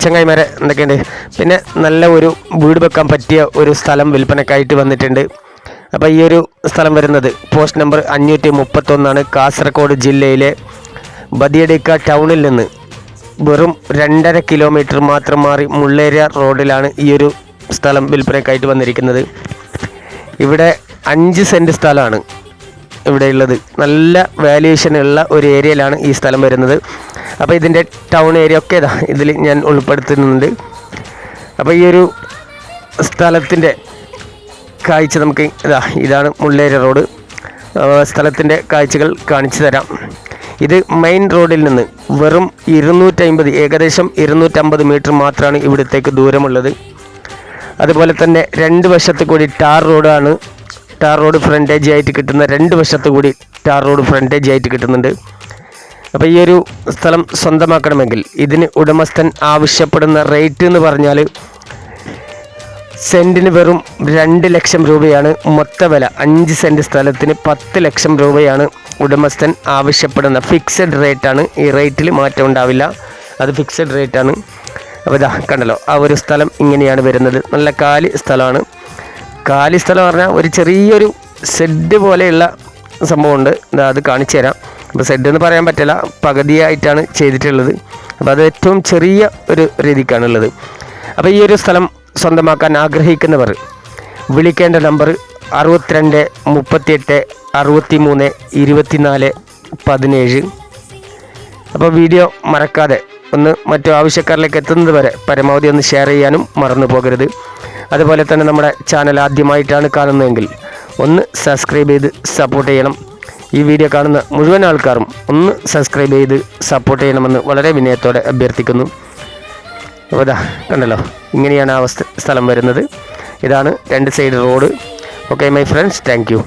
ചങ്ങായിമാരെ എന്തൊക്കെയുണ്ട്? പിന്നെ നല്ല ഒരു വീട് വെക്കാൻ പറ്റിയ ഒരു സ്ഥലം വിൽപ്പനക്കായിട്ട് വന്നിട്ടുണ്ട്. അപ്പോൾ ഈ ഒരു സ്ഥലം വരുന്നത് പോസ്റ്റ് നമ്പർ 531 കാസർഗോഡ് ജില്ലയിലെ ബദിയടിക്ക ടൗണിൽ നിന്ന് വെറും 2.5 കിലോമീറ്റർ മാത്രം മാറി മുള്ളേരിയ റോഡിലാണ് ഈ ഒരു സ്ഥലം വിൽപ്പനക്കായിട്ട് വന്നിരിക്കുന്നത്. ഇവിടെ 5 സെൻറ്റ് സ്ഥലമാണ് ഇവിടെയുള്ളത്. നല്ല വാല്യുവേഷൻ ഉള്ള ഒരു ഏരിയയിലാണ് ഈ സ്ഥലം വരുന്നത്. അപ്പോൾ ഇതിൻ്റെ ടൗൺ ഏരിയ ഒക്കെ ഇതിൽ ഞാൻ ഉൾപ്പെടുത്തുന്നുണ്ട്. അപ്പോൾ ഈ ഒരു സ്ഥലത്തിൻ്റെ കാഴ്ച നമുക്ക് ഇതാണ് മുള്ളേരിയ റോഡ്. സ്ഥലത്തിൻ്റെ കാഴ്ചകൾ കാണിച്ചു തരാം. ഇത് മെയിൻ റോഡിൽ നിന്ന് വെറും 250 ഏകദേശം 250 മീറ്റർ മാത്രമാണ് ഇവിടത്തേക്ക് ദൂരമുള്ളത്. അതുപോലെ തന്നെ 2 വശത്ത് കൂടി ടാർ റോഡാണ്. ടാർ റോഡ് ഫ്രണ്ടേജ് ആയിട്ട് കിട്ടുന്ന 2 വശത്ത് കൂടി ടാർ റോഡ് ഫ്രണ്ടേജ് ആയിട്ട് കിട്ടുന്നുണ്ട്. അപ്പോൾ ഈ ഒരു സ്ഥലം സ്വന്തമാക്കണമെങ്കിൽ ഇതിന് ഉടമസ്ഥൻ ആവശ്യപ്പെടുന്ന റേറ്റ് എന്ന് പറഞ്ഞാൽ സെൻറ്റിന് വെറും 2 ലക്ഷം രൂപയാണ് മൊത്ത വില. 5 സെൻറ്റ് സ്ഥലത്തിന് 10 ലക്ഷം രൂപയാണ് ഉടമസ്ഥൻ ആവശ്യപ്പെടുന്ന ഫിക്സഡ് റേറ്റാണ്. ഈ റേറ്റിൽ മാറ്റം ഉണ്ടാവില്ല, അത് ഫിക്സഡ് റേറ്റാണ്. അപ്പോൾ കണ്ടല്ലോ, ആ ഒരു സ്ഥലം ഇങ്ങനെയാണ് വരുന്നത്. നല്ല കാലി സ്ഥലമാണ്. കാലി സ്ഥലം പറഞ്ഞാൽ ഒരു ചെറിയൊരു ഷെഡ് പോലെയുള്ള സംഭവമുണ്ട്. അത് കാണിച്ചു തരാം. അപ്പോൾ ഷെഡ് എന്ന് പറയാൻ പറ്റില്ല, പകുതിയായിട്ടാണ് ചെയ്തിട്ടുള്ളത്. അപ്പോൾ അത് ഏറ്റവും ചെറിയ ഒരു രീതിക്കാണുള്ളത്. അപ്പോൾ ഈ ഒരു സ്ഥലം സ്വന്തമാക്കാൻ ആഗ്രഹിക്കുന്നവർ വിളിക്കേണ്ട നമ്പർ 62 38 63 24 17. അപ്പോൾ വീഡിയോ മറക്കാതെ ഒന്ന് മറ്റു ആവശ്യക്കാരിലേക്ക് എത്തുന്നത് വരെ പരമാവധി ഒന്ന് ഷെയർ ചെയ്യാനും മറന്നു പോകരുത്. അതുപോലെ തന്നെ നമ്മുടെ ചാനൽ ആദ്യമായിട്ടാണ് കാണുന്നതെങ്കിൽ ഒന്ന് സബ്സ്ക്രൈബ് ചെയ്ത് സപ്പോർട്ട് ചെയ്യണം. ഈ വീഡിയോ കാണുന്ന മുഴുവൻ ആൾക്കാരും ഒന്ന് സബ്സ്ക്രൈബ് ചെയ്ത് സപ്പോർട്ട് ചെയ്യണമെന്ന് വളരെ വിനയത്തോടെ അഭ്യർത്ഥിക്കുന്നു. അപ്പോൾ കണ്ടല്ലോ, ഇങ്ങനെയാണ് ആ സ്ഥലം വരുന്നത്. ഇതാണ് 2 side road. Okay my friends, thank you.